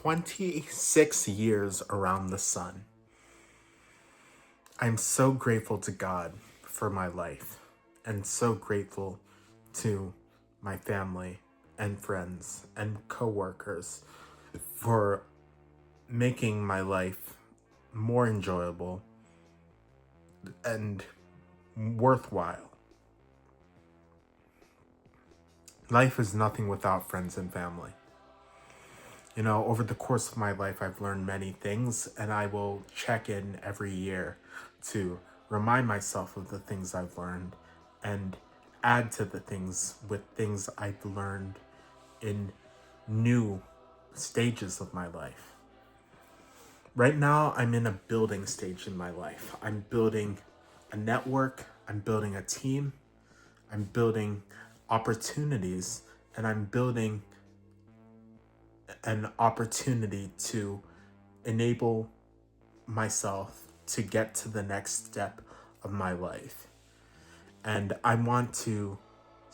26 years around the sun. I'm so grateful to God for my life and so grateful to my family and friends and coworkers for making my life more enjoyable and worthwhile. Life is nothing without friends and family. You know, over the course of my life, I've learned many things, and I will check in every year to remind myself of the things I've learned and add to the things with things I've learned in new stages of my life. Right now, I'm in a building stage in my life. I'm building a network, I'm building a team, I'm building opportunities, and I'm building an opportunity to enable myself to get to the next step of my life. And I want to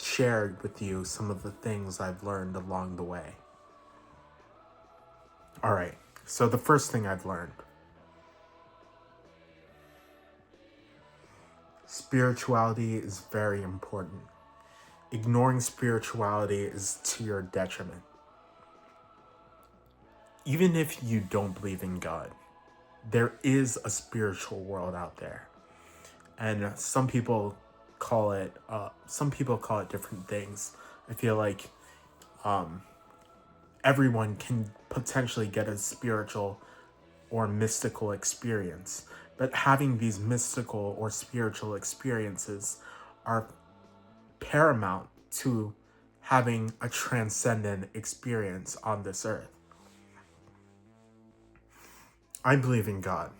share with you some of the things I've learned along the way. All right, so the first thing I've learned: spirituality is very important. Ignoring spirituality is to your detriment. Even if you don't believe in God, there is a spiritual world out there. And some people call it different things. I feel like everyone can potentially get a spiritual or mystical experience, but having these mystical or spiritual experiences are paramount to having a transcendent experience on this earth. I believe in God,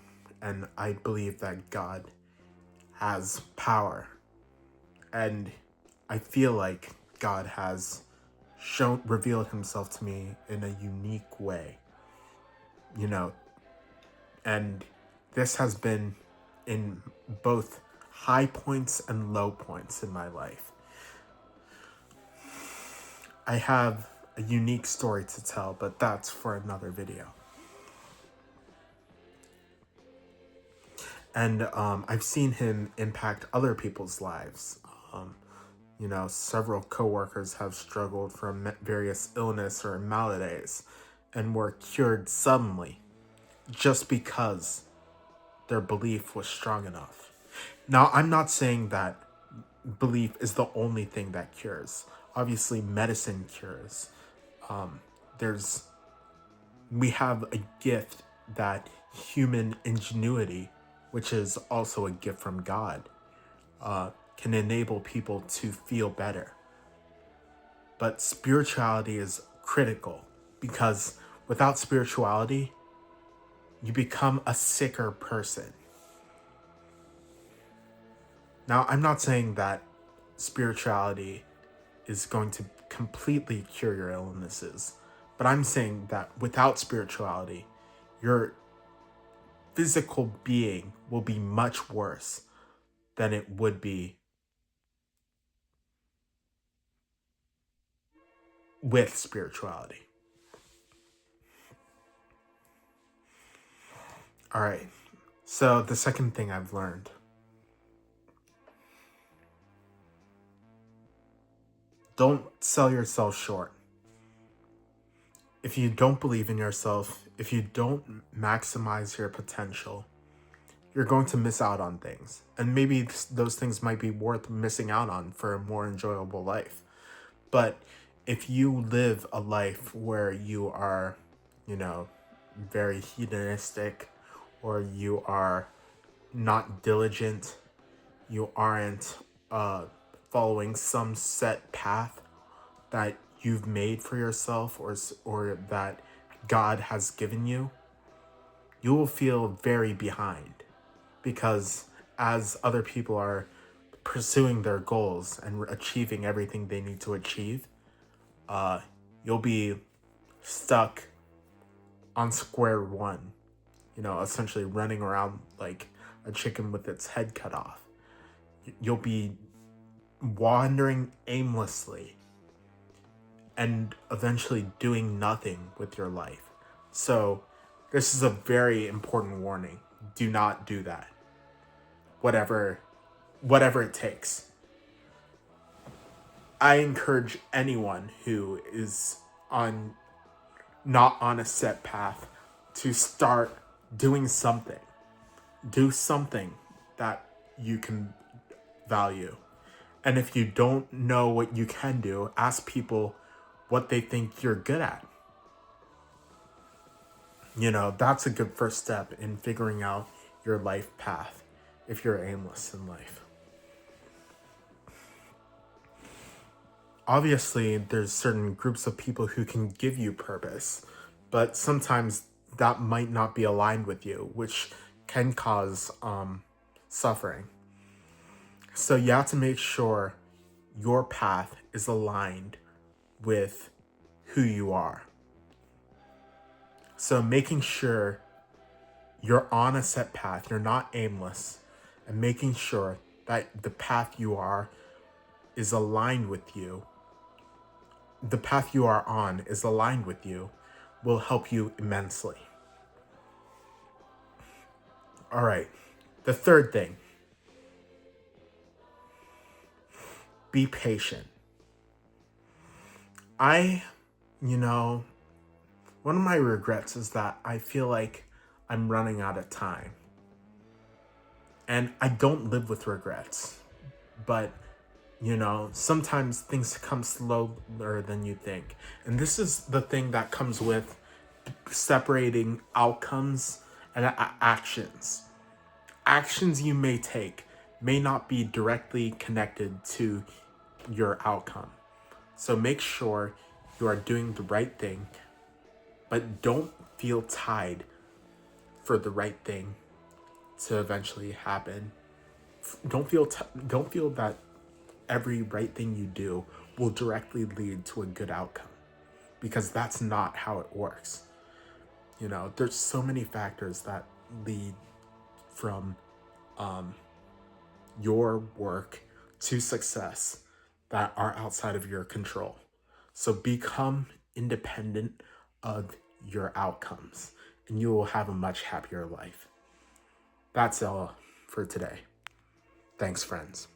and I believe that God has power, and I feel like God has revealed himself to me in a unique way, you know, and this has been in both high points and low points in my life. I have a unique story to tell, but that's for another video. And I've seen him impact other people's lives. You know, several coworkers have struggled from various illness or maladies and were cured suddenly just because their belief was strong enough. Now, I'm not saying that belief is the only thing that cures. Obviously, medicine cures. We have a gift that human ingenuity, which is also a gift from God, can enable people to feel better. But spirituality is critical because without spirituality, you become a sicker person. Now, I'm not saying that spirituality is going to completely cure your illnesses, but I'm saying that without spirituality, your physical being will be much worse than it would be with spirituality. All right, so the second thing I've learned: don't sell yourself short. If you don't believe in yourself, if you don't maximize your potential, you're going to miss out on things. And maybe those things might be worth missing out on for a more enjoyable life. But if you live a life where you are, you know, very hedonistic, or you are not diligent, you aren't following some set path that you've made for yourself, or that God has given you, you will feel very behind, because as other people are pursuing their goals and achieving everything they need to achieve, you'll be stuck on square one, you know, essentially running around like a chicken with its head cut off. You'll be wandering aimlessly and eventually doing nothing with your life. So this is a very important warning. Do not do that. Whatever it takes. I encourage anyone who is not on a set path to start doing something. Do something that you can value. And if you don't know what you can do, ask people what they think you're good at. That's a good first step in figuring out your life path if you're aimless in life. Obviously, there's certain groups of people who can give you purpose, but sometimes that might not be aligned with you, which can cause suffering. So you have to make sure your path is aligned with who you are. So making sure you're on a set path, you're not aimless, and making sure that the path you are is aligned with you, the path you are on is aligned with you, will help you immensely. All right, the third thing, be patient. One of my regrets is that I feel like I'm running out of time. And I don't live with regrets. But, sometimes things come slower than you think. And this is the thing that comes with separating outcomes and actions. Actions you may take may not be directly connected to your outcome. So make sure you are doing the right thing, but don't feel tied for the right thing to eventually happen. Don't feel that every right thing you do will directly lead to a good outcome, because that's not how it works. There's so many factors that lead from your work to success that are outside of your control. So become independent of your outcomes, and you will have a much happier life. That's all for today. Thanks, friends.